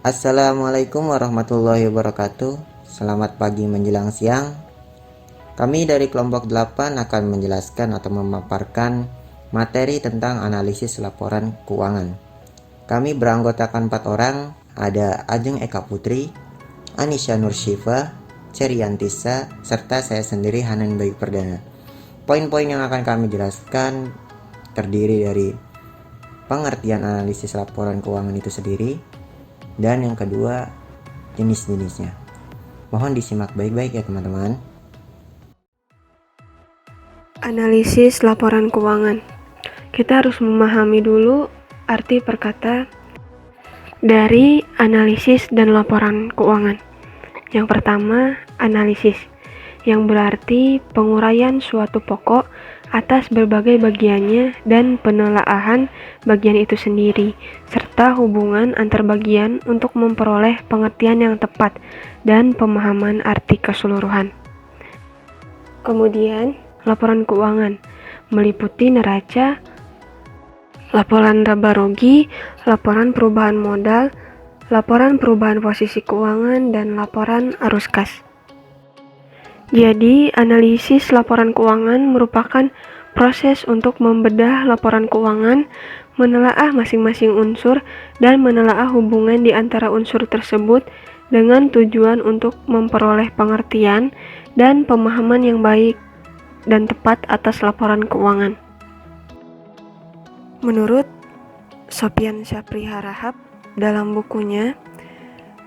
Assalamualaikum warahmatullahi wabarakatuh. Selamat pagi menjelang siang. Kami dari kelompok 8 akan menjelaskan atau memaparkan materi tentang analisis laporan keuangan. Kami beranggotakan 4 orang, ada Ajeng Eka Putri, Anisha Nursyifa, Ceriantisa, serta saya sendiri Hanan Bayu Perdana. Poin-poin yang akan kami jelaskan terdiri dari pengertian analisis laporan keuangan itu sendiri, dan yang kedua, jenis-jenisnya. Mohon disimak baik-baik ya teman-teman. Analisis laporan keuangan. Kita harus memahami dulu arti perkata dari analisis dan laporan keuangan. Yang pertama, analisis, yang berarti penguraian suatu pokok atas berbagai bagiannya dan penelaahan bagian itu sendiri, serta hubungan antar bagian untuk memperoleh pengertian yang tepat dan pemahaman arti keseluruhan. Kemudian, laporan keuangan meliputi neraca, laporan laba rugi, laporan perubahan modal, laporan perubahan posisi keuangan, dan laporan arus kas. Jadi, analisis laporan keuangan merupakan proses untuk membedah laporan keuangan, menelaah masing-masing unsur, dan menelaah hubungan di antara unsur tersebut dengan tujuan untuk memperoleh pengertian dan pemahaman yang baik dan tepat atas laporan keuangan. Menurut Sopyan Syapri Harahap dalam bukunya,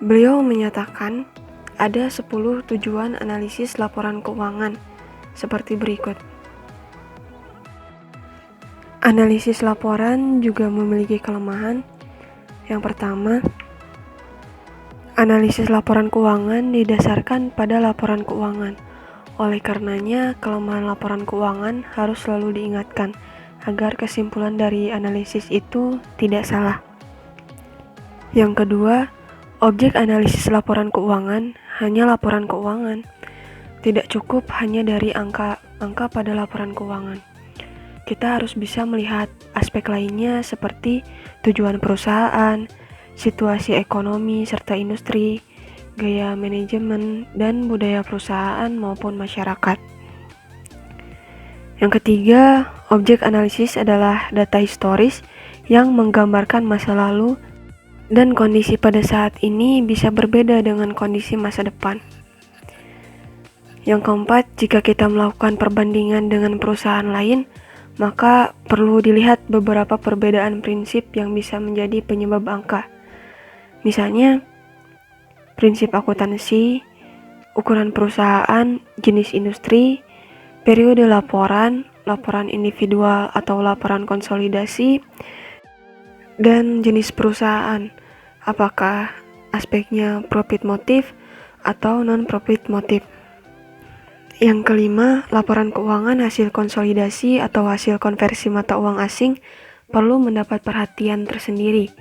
beliau menyatakan ada 10 tujuan analisis laporan keuangan seperti berikut. Analisis laporan juga memiliki kelemahan. Yang pertama, analisis laporan keuangan didasarkan pada laporan keuangan. Oleh karenanya, kelemahan laporan keuangan harus selalu diingatkan agar kesimpulan dari analisis itu tidak salah. Yang kedua, objek analisis laporan keuangan hanya laporan keuangan. Tidak cukup hanya dari angka-angka pada laporan keuangan. Kita harus bisa melihat aspek lainnya seperti tujuan perusahaan, situasi ekonomi serta industri, gaya manajemen, dan budaya perusahaan maupun masyarakat. Yang ketiga, objek analisis adalah data historis yang menggambarkan masa lalu dan kondisi pada saat ini bisa berbeda dengan kondisi masa depan. Yang keempat, jika kita melakukan perbandingan dengan perusahaan lain, maka perlu dilihat beberapa perbedaan prinsip yang bisa menjadi penyebab angka. Misalnya, prinsip akuntansi, ukuran perusahaan, jenis industri, periode laporan, laporan individual atau laporan konsolidasi, dan jenis perusahaan, apakah aspeknya profit motif atau non-profit motif. Yang kelima, laporan keuangan hasil konsolidasi atau hasil konversi mata uang asing perlu mendapat perhatian tersendiri,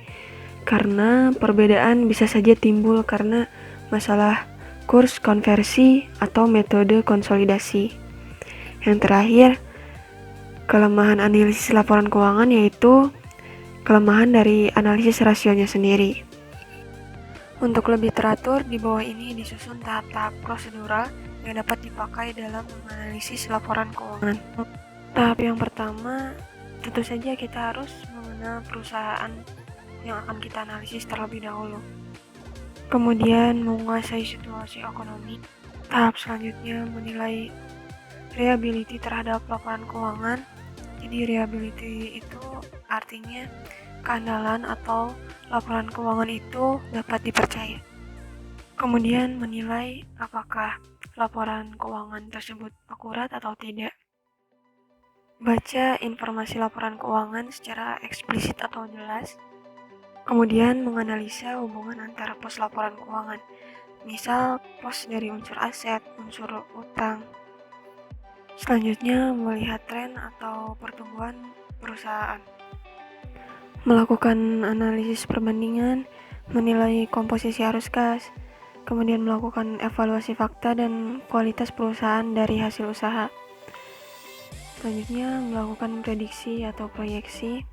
karena perbedaan bisa saja timbul karena masalah kurs konversi atau metode konsolidasi. Yang terakhir, kelemahan analisis laporan keuangan yaitu kelemahan dari analisis rasionya sendiri. Untuk lebih teratur, di bawah ini disusun tahap-tahap prosedural yang dapat dipakai dalam menganalisis laporan keuangan. Tahap yang pertama, tentu saja kita harus mengenal perusahaan yang akan kita analisis terlebih dahulu. Kemudian menguasai situasi ekonomi. Tahap selanjutnya menilai reliability terhadap laporan keuangan. Jadi reliability itu artinya keandalan atau laporan keuangan itu dapat dipercaya. Kemudian menilai apakah laporan keuangan tersebut akurat atau tidak. Baca informasi laporan keuangan secara eksplisit atau jelas. Kemudian menganalisa hubungan antara pos laporan keuangan. Misal pos dari unsur aset, unsur utang. Selanjutnya melihat tren atau pertumbuhan perusahaan. Melakukan analisis perbandingan, menilai komposisi arus kas, kemudian melakukan evaluasi fakta dan kualitas perusahaan dari hasil usaha. Selanjutnya melakukan prediksi atau proyeksi,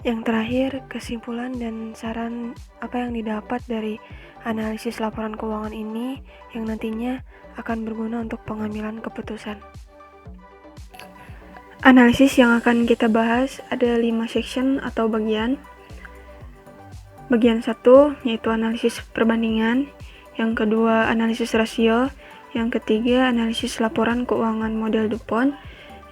Yang terakhir, kesimpulan dan saran apa yang didapat dari analisis laporan keuangan ini yang nantinya akan berguna untuk pengambilan keputusan. Analisis yang akan kita bahas ada 5 section atau bagian. Bagian 1 yaitu analisis perbandingan, yang kedua analisis rasio, yang ketiga analisis laporan keuangan model DuPont,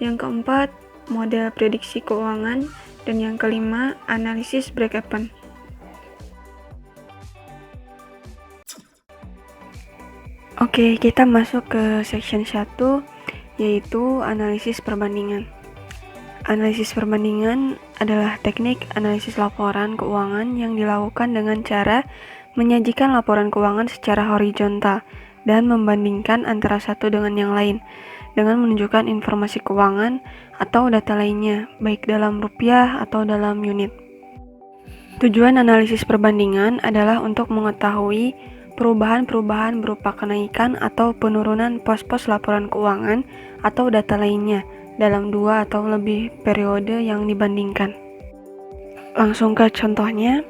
yang keempat model prediksi keuangan, dan yang kelima analisis break-even. Oke, kita masuk ke section 1 yaitu analisis perbandingan. Analisis perbandingan adalah teknik analisis laporan keuangan yang dilakukan dengan cara menyajikan laporan keuangan secara horizontal dan membandingkan antara satu dengan yang lain dengan menunjukkan informasi keuangan atau data lainnya, baik dalam rupiah atau dalam unit. Tujuan analisis perbandingan adalah untuk mengetahui perubahan-perubahan berupa kenaikan atau penurunan pos-pos laporan keuangan atau data lainnya dalam 2 atau lebih periode yang dibandingkan. Langsung ke contohnya,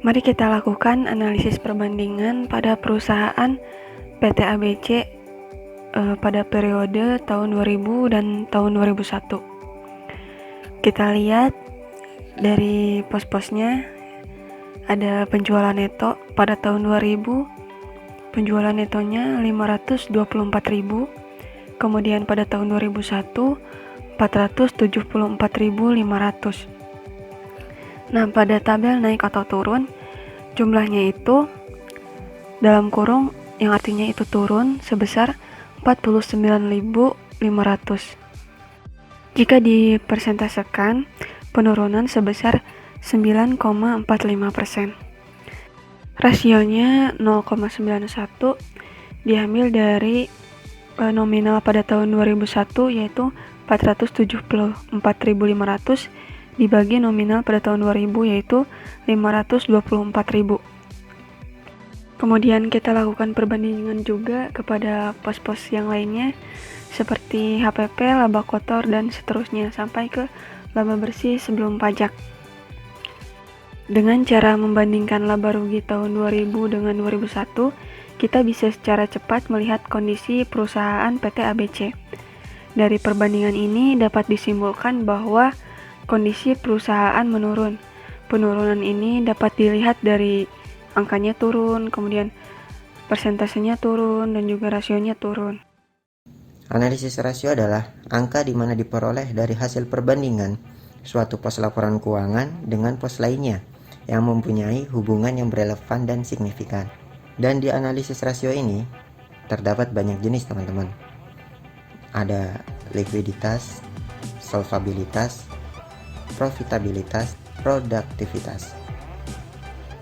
mari kita lakukan analisis perbandingan pada perusahaan PT ABC pada periode tahun 2000 dan tahun 2001. Kita lihat dari pos-posnya ada penjualan neto pada tahun 2000, penjualan netonya 524.000, kemudian pada tahun 2001 474.500. Nah, pada tabel naik atau turun, jumlahnya itu dalam kurung yang artinya itu turun sebesar 49.500. Jika dipersentasekan, penurunan sebesar 9,45%. Rasionya 0,91 diambil dari nominal pada tahun 2001 yaitu 474.500 dibagi nominal pada tahun 2000 yaitu 524.000. Kemudian kita lakukan perbandingan juga kepada pos-pos yang lainnya seperti HPP, laba kotor, dan seterusnya sampai ke laba bersih sebelum pajak. Dengan cara membandingkan laba rugi tahun 2000 dengan 2001, kita bisa secara cepat melihat kondisi perusahaan PT ABC. Dari perbandingan ini dapat disimpulkan bahwa kondisi perusahaan menurun. Penurunan ini dapat dilihat dari angkanya turun, kemudian persentasenya turun, dan juga rasionya turun. Analisis rasio adalah angka di mana diperoleh dari hasil perbandingan suatu pos laporan keuangan dengan pos lainnya yang mempunyai hubungan yang relevan dan signifikan. Dan di analisis rasio ini terdapat banyak jenis, teman-teman. Ada likuiditas, solvabilitas, profitabilitas, produktivitas.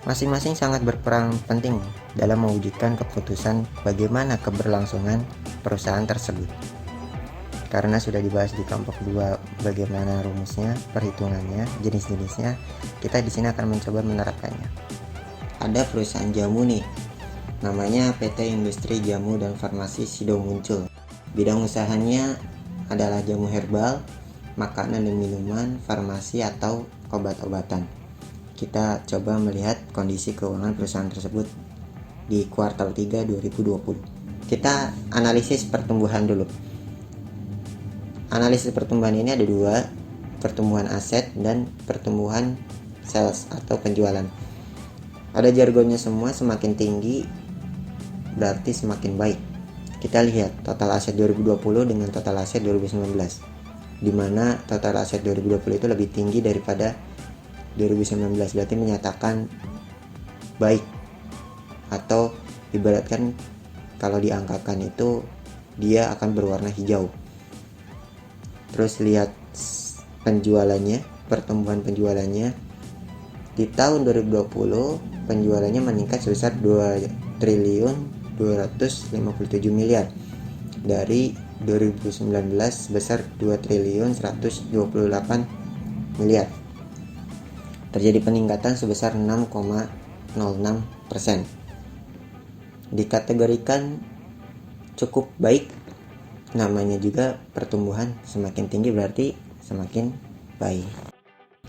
Masing-masing sangat berperan penting dalam mewujudkan keputusan bagaimana keberlangsungan perusahaan tersebut. Karena sudah dibahas di kelompok 2 bagaimana rumusnya, perhitungannya, jenis-jenisnya, kita di sini akan mencoba menerapkannya. Ada perusahaan jamu nih, namanya PT Industri Jamu dan Farmasi Sido Muncul. Bidang usahanya adalah jamu herbal, makanan dan minuman, farmasi atau obat-obatan. Kita coba melihat kondisi keuangan perusahaan tersebut di kuartal 3 2020. Kita analisis pertumbuhan dulu. Analisis pertumbuhan ini ada 2, pertumbuhan aset dan pertumbuhan sales atau penjualan. Ada jargonnya semua, semakin tinggi berarti semakin baik. Kita lihat total aset 2020 dengan total aset 2019, di mana total aset 2020 itu lebih tinggi daripada 2019, berarti menyatakan baik, atau ibaratkan kalau diangkakan itu dia akan berwarna hijau. Terus lihat penjualannya, pertumbuhan penjualannya di tahun 2020 penjualannya meningkat sebesar 2.257 miliar dari 2019 sebesar 2.128 miliar. Terjadi peningkatan sebesar 6,06%. Dikategorikan cukup baik, namanya juga pertumbuhan semakin tinggi berarti semakin baik.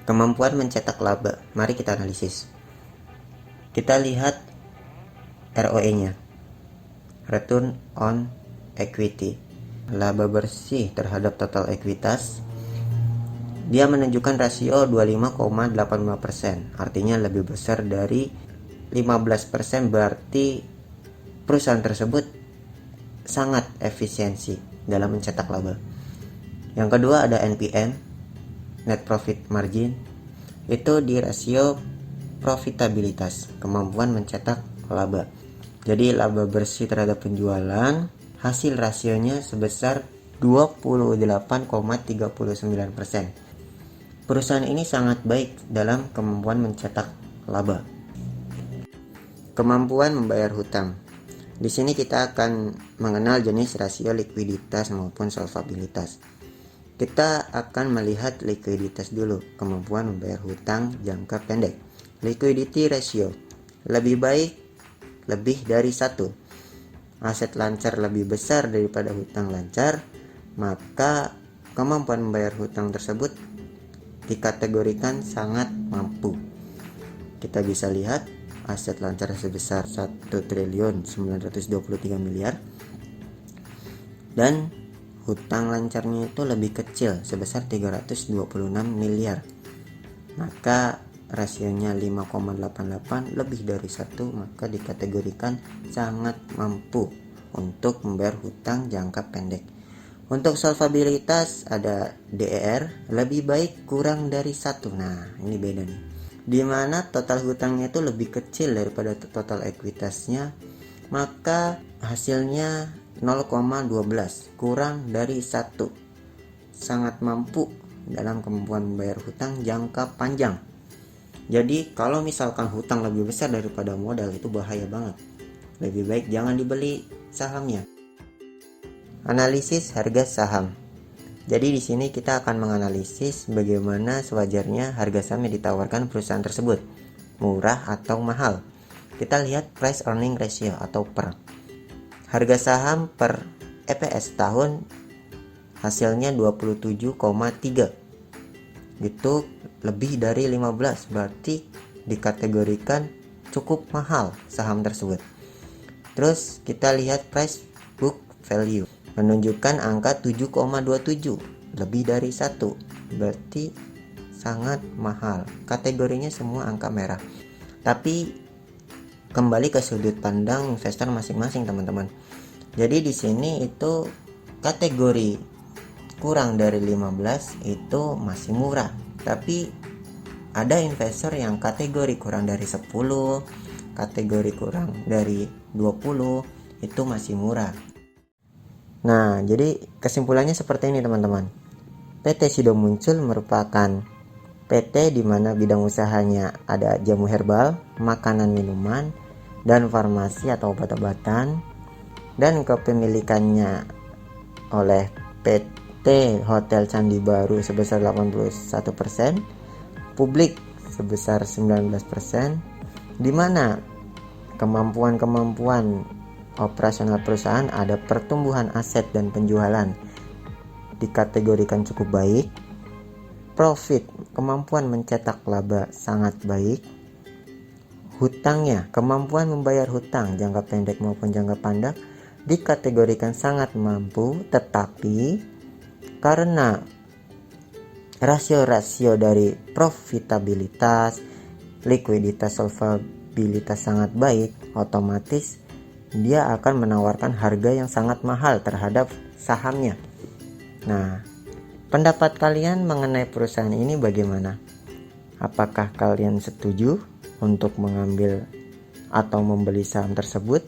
Kemampuan mencetak laba. Mari kita analisis. Kita lihat ROE-nya, Return on Equity. Laba bersih terhadap total ekuitas. Dia menunjukkan rasio 25,85%. Artinya lebih besar dari 15%, berarti perusahaan tersebut sangat efisiensi dalam mencetak laba. Yang kedua ada NPM, Net Profit Margin. Itu di rasio profitabilitas, kemampuan mencetak laba. Jadi laba bersih terhadap penjualan, hasil rasionya sebesar 28,39%. Perusahaan ini sangat baik dalam kemampuan mencetak laba. Kemampuan membayar hutang. Di sini kita akan mengenal jenis rasio likuiditas maupun solvabilitas. Kita akan melihat likuiditas dulu, kemampuan membayar hutang jangka pendek. Liquidity ratio, lebih baik lebih dari 1. Aset lancar lebih besar daripada hutang lancar, maka kemampuan membayar hutang tersebut dikategorikan sangat mampu. Kita bisa lihat aset lancar sebesar 1.923 miliar dan hutang lancarnya itu lebih kecil sebesar 326 miliar. Maka rasionya 5,88 lebih dari 1, maka dikategorikan sangat mampu untuk membayar hutang jangka pendek. Untuk solvabilitas ada DER, lebih baik kurang dari 1. Nah, ini beda nih. Di mana total hutangnya itu lebih kecil daripada total ekuitasnya, maka hasilnya 0,12, kurang dari 1. Sangat mampu dalam kemampuan membayar hutang jangka panjang. Jadi kalau misalkan hutang lebih besar daripada modal, itu bahaya banget. Lebih baik jangan dibeli sahamnya. Analisis harga saham. Jadi di sini kita akan menganalisis bagaimana sewajarnya harga saham yang ditawarkan perusahaan tersebut, murah atau mahal. Kita lihat price earning ratio atau PER. Harga saham per EPS tahun hasilnya 27,3. Itu lebih dari 15, berarti dikategorikan cukup mahal saham tersebut. Terus kita lihat price book value, menunjukkan angka 7,27, lebih dari 1, berarti sangat mahal. Kategorinya semua angka merah. Tapi kembali ke sudut pandang investor masing-masing, teman-teman. Jadi di sini itu kategori kurang dari 15 itu masih murah. Tapi ada investor yang kategori kurang dari 10, kategori kurang dari 20 itu masih murah. Nah, jadi kesimpulannya seperti ini, teman-teman. PT Sido Muncul merupakan PT di mana bidang usahanya ada jamu herbal, makanan minuman, dan farmasi atau obat-obatan, dan kepemilikannya oleh PT Hotel Candi Baru sebesar 81%, publik sebesar 19%, di mana kemampuan operasional perusahaan ada pertumbuhan aset dan penjualan dikategorikan cukup baik, profit, kemampuan mencetak laba sangat baik, hutangnya, kemampuan membayar hutang jangka pendek maupun jangka panjang dikategorikan sangat mampu, tetapi karena rasio-rasio dari profitabilitas, likuiditas, solvabilitas sangat baik, otomatis dia akan menawarkan harga yang sangat mahal terhadap sahamnya. Nah, pendapat kalian mengenai perusahaan ini bagaimana? Apakah kalian setuju untuk mengambil atau membeli saham tersebut?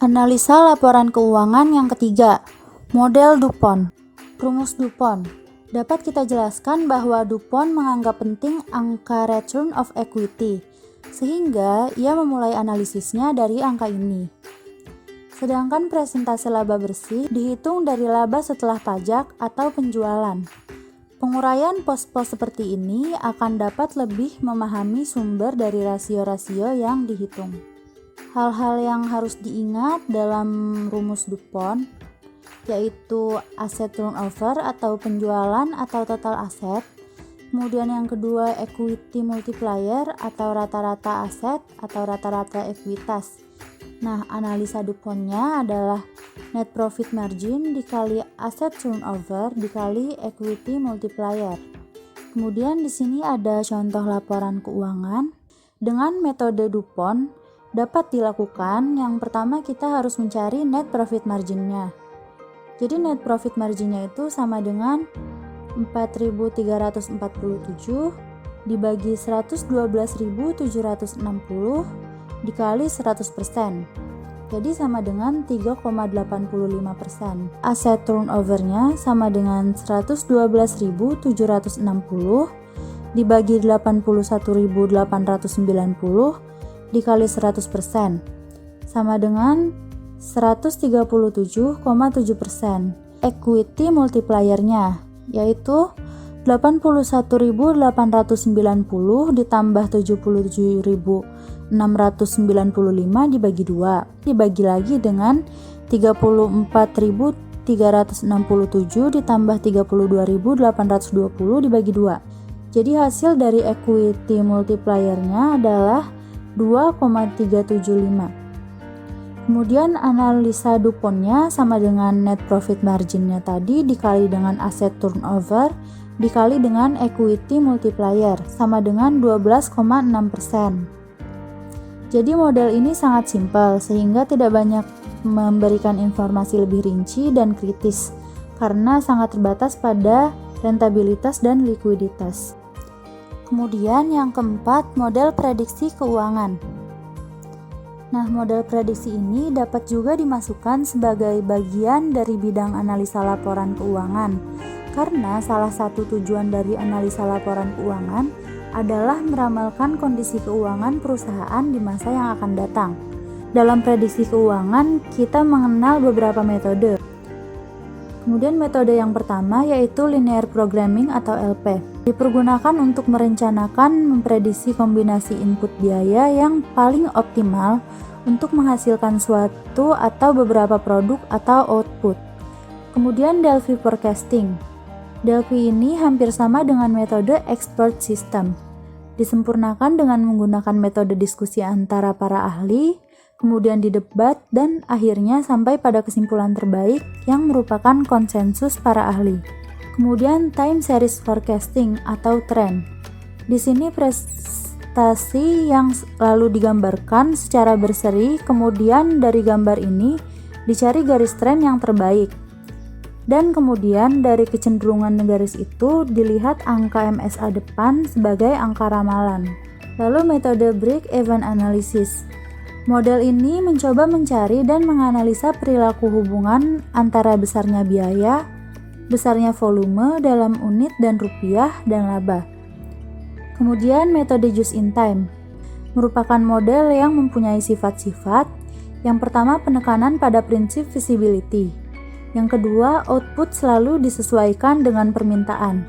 Analisa laporan keuangan yang ketiga, model DuPont. Rumus DuPont. Dapat kita jelaskan bahwa DuPont menganggap penting angka return of equity, sehingga ia memulai analisisnya dari angka ini. Sedangkan presentase laba bersih dihitung dari laba setelah pajak atau penjualan. Penguraian pos-pos seperti ini akan dapat lebih memahami sumber dari rasio-rasio yang dihitung. Hal-hal yang harus diingat dalam rumus DuPont yaitu aset turnover atau penjualan atau total aset, Kemudian yang kedua, equity multiplier atau rata-rata aset atau rata-rata ekuitas. Nah, analisa DuPont-nya adalah net profit margin dikali asset turnover dikali equity multiplier. Kemudian di sini ada contoh laporan keuangan. Dengan metode DuPont dapat dilakukan. Yang pertama kita harus mencari net profit margin-nya. Jadi net profit margin-nya itu sama dengan 4.347 dibagi 112.760 dikali 100%. Jadi sama dengan 3,85%. Aset turnover-nya sama dengan 112.760 dibagi 81.890 dikali 100% sama dengan 137,7%. Equity multiplier-nya yaitu 81.890 ditambah 77.695 dibagi 2 dibagi lagi dengan 34.367 ditambah 32.820 dibagi 2. Jadi hasil dari equity multiplier-nya adalah 2,375. Kemudian analisa DuPont-nya sama dengan net profit margin-nya tadi dikali dengan asset turnover dikali dengan equity multiplier sama dengan 12,6%. Jadi model ini sangat simpel sehingga tidak banyak memberikan informasi lebih rinci dan kritis karena sangat terbatas pada rentabilitas dan likuiditas. Kemudian yang keempat, model prediksi keuangan. Nah, model prediksi ini dapat juga dimasukkan sebagai bagian dari bidang analisa laporan keuangan, karena salah satu tujuan dari analisa laporan keuangan adalah meramalkan kondisi keuangan perusahaan di masa yang akan datang. Dalam prediksi keuangan, kita mengenal beberapa metode. Kemudian metode yang pertama yaitu linear programming atau LP. Dipergunakan untuk merencanakan memprediksi kombinasi input biaya yang paling optimal untuk menghasilkan suatu atau beberapa produk atau output. Kemudian Delphi forecasting. Delphi ini hampir sama dengan metode expert system. Disempurnakan dengan menggunakan metode diskusi antara para ahli, kemudian didebat, dan akhirnya sampai pada kesimpulan terbaik yang merupakan konsensus para ahli. Kemudian time series forecasting atau trend. Di sini prestasi yang lalu digambarkan secara berseri, kemudian dari gambar ini dicari garis tren yang terbaik. Dan kemudian dari kecenderungan garis itu dilihat angka MSA depan sebagai angka ramalan. Lalu metode break-even analysis. Model ini mencoba mencari dan menganalisa perilaku hubungan antara besarnya biaya, besarnya volume dalam unit dan rupiah, dan laba. Kemudian metode just in time merupakan model yang mempunyai sifat-sifat. Yang pertama, penekanan pada prinsip visibility. Yang kedua, output selalu disesuaikan dengan permintaan.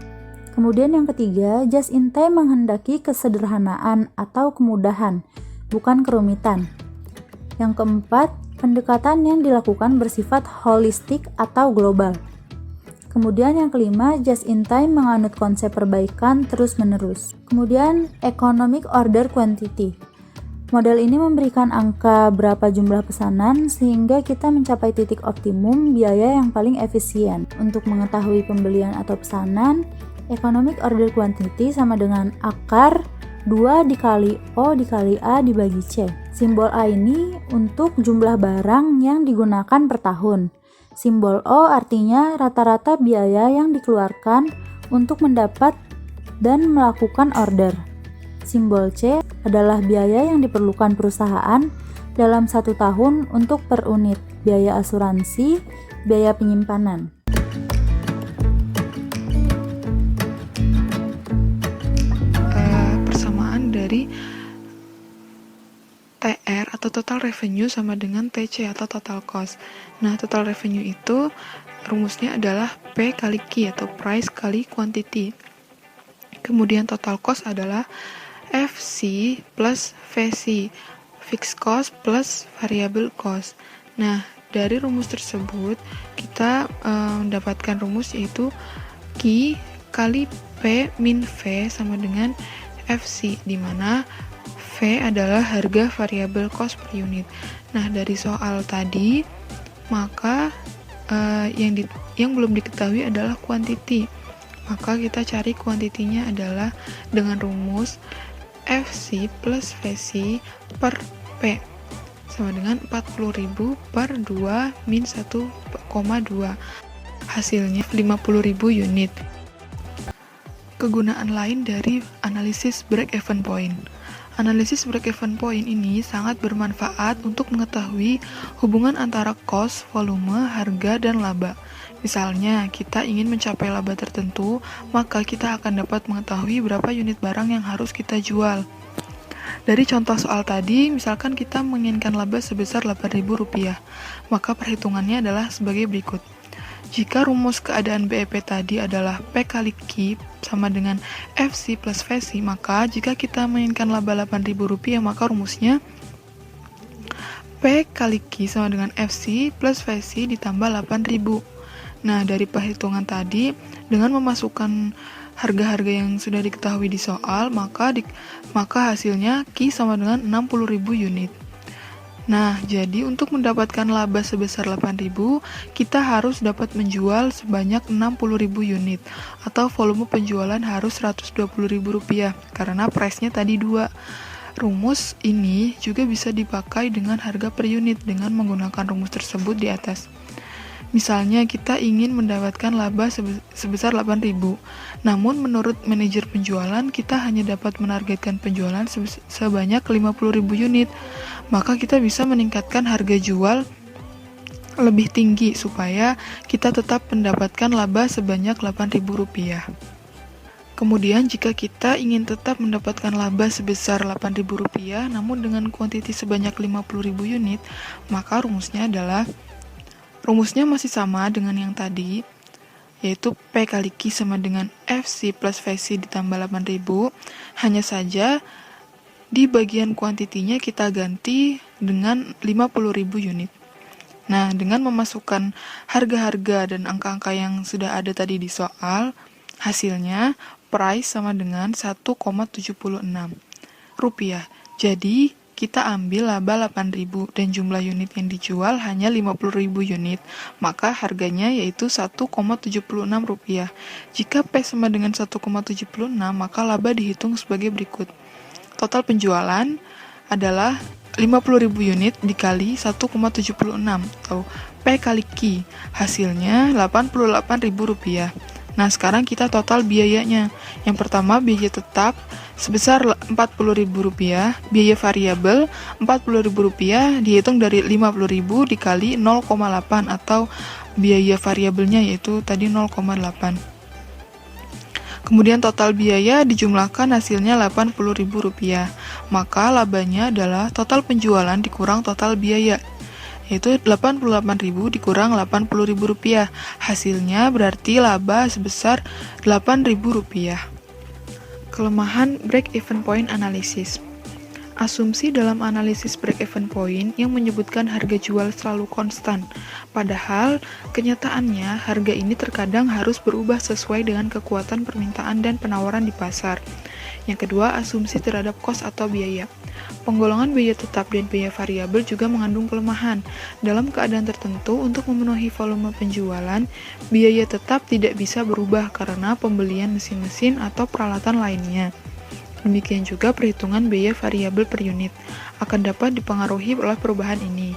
Kemudian yang ketiga, just in time menghendaki kesederhanaan atau kemudahan, bukan kerumitan. Yang keempat, pendekatan yang dilakukan bersifat holistik atau global. Kemudian yang kelima, just in time menganut konsep perbaikan terus-menerus. Kemudian economic order quantity. Model ini memberikan angka berapa jumlah pesanan sehingga kita mencapai titik optimum biaya yang paling efisien. Untuk mengetahui pembelian atau pesanan, economic order quantity sama dengan akar 2 dikali O dikali A dibagi C. Simbol A ini untuk jumlah barang yang digunakan per tahun. Simbol O artinya rata-rata biaya yang dikeluarkan untuk mendapat dan melakukan order. Simbol C adalah biaya yang diperlukan perusahaan dalam 1 tahun untuk per unit, biaya asuransi, biaya penyimpanan. Persamaan dari TR atau total revenue sama dengan TC atau total cost. Nah, total revenue itu rumusnya adalah P kali Q atau price kali quantity. Kemudian total cost adalah FC plus VC, fixed cost plus variable cost. Nah, dari rumus tersebut kita mendapatkan rumus yaitu Q kali P P min V sama dengan FC, di mana V adalah harga variabel cost per unit. Nah, dari soal tadi, maka yang belum diketahui adalah quantity. Maka kita cari kuantitinya adalah dengan rumus FC plus VC per P sama dengan 40.000 per 2 min 1,2. Hasilnya 50.000 unit. Kegunaan lain dari analisis break-even point. Analisis break-even point ini sangat bermanfaat untuk mengetahui hubungan antara cost, volume, harga, dan laba. Misalnya, kita ingin mencapai laba tertentu, maka kita akan dapat mengetahui berapa unit barang yang harus kita jual. Dari contoh soal tadi, misalkan kita menginginkan laba sebesar Rp8.000, maka perhitungannya adalah sebagai berikut. Jika rumus keadaan BEP tadi adalah P kali Q sama dengan FC plus VC, maka jika kita menginginkan laba Rp8.000, maka rumusnya P kali Q sama dengan FC plus VC ditambah 8.000. Nah, dari perhitungan tadi, dengan memasukkan harga-harga yang sudah diketahui di soal, maka hasilnya Q sama dengan 60.000 unit. Nah, jadi untuk mendapatkan laba sebesar 8.000, kita harus dapat menjual sebanyak 60.000 unit, atau volume penjualan harus Rp120.000, karena price-nya tadi 2. Rumus ini juga bisa dipakai dengan harga per unit dengan menggunakan rumus tersebut di atas. Misalnya kita ingin mendapatkan laba sebesar 8.000, namun menurut manajer penjualan kita hanya dapat menargetkan penjualan sebanyak 50.000 unit, maka kita bisa meningkatkan harga jual lebih tinggi supaya kita tetap mendapatkan laba sebanyak Rp8.000. Kemudian jika kita ingin tetap mendapatkan laba sebesar Rp8.000 namun dengan kuantiti sebanyak 50.000 unit, maka rumusnya masih sama dengan yang tadi, yaitu P kali Q sama dengan FC plus VC ditambah 8.000, hanya saja di bagian kuantitinya kita ganti dengan 50.000 unit. Nah, dengan memasukkan harga-harga dan angka-angka yang sudah ada tadi di soal, hasilnya price sama dengan Rp1,76. Jadi, kita ambil laba 8.000 dan jumlah unit yang dijual hanya 50.000 unit, maka harganya yaitu Rp1,76. Jika P sama dengan 1,76, maka laba dihitung sebagai berikut. Total penjualan adalah 50.000 unit dikali 1,76 atau P kali Q, hasilnya Rp88.000. Nah, sekarang kita total biayanya. Yang pertama, biaya tetap sebesar Rp40.000, biaya variabel Rp40.000 dihitung dari 50.000 dikali 0,8 atau biaya variabelnya yaitu tadi 0,8. Kemudian total biaya dijumlahkan hasilnya Rp80.000. Maka labanya adalah total penjualan dikurang total biaya, yaitu 88.000 dikurang Rp80.000. Hasilnya berarti laba sebesar Rp8.000. Kelemahan break-even point analysis. Asumsi dalam analisis break-even point yang menyebutkan harga jual selalu konstan. Padahal, kenyataannya harga ini terkadang harus berubah sesuai dengan kekuatan permintaan dan penawaran di pasar. Yang kedua, asumsi terhadap cost atau biaya. Penggolongan biaya tetap dan biaya variabel juga mengandung kelemahan. Dalam keadaan tertentu, untuk memenuhi volume penjualan, biaya tetap tidak bisa berubah karena pembelian mesin-mesin atau peralatan lainnya. Demikian juga perhitungan biaya variabel per unit akan dapat dipengaruhi oleh perubahan ini.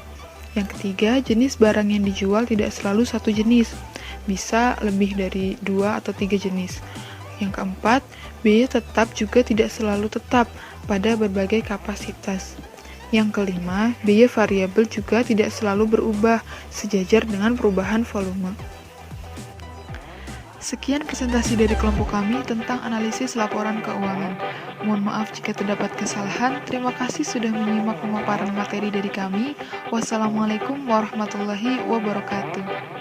Yang ketiga, jenis barang yang dijual tidak selalu satu jenis, bisa lebih dari 2 atau 3 jenis. Yang keempat, biaya tetap juga tidak selalu tetap pada berbagai kapasitas. Yang kelima, biaya variabel juga tidak selalu berubah sejajar dengan perubahan volume. Sekian presentasi dari kelompok kami tentang analisis laporan keuangan. Mohon maaf jika terdapat kesalahan. Terima kasih sudah menyimak pemaparan materi dari kami. Wassalamualaikum warahmatullahi wabarakatuh.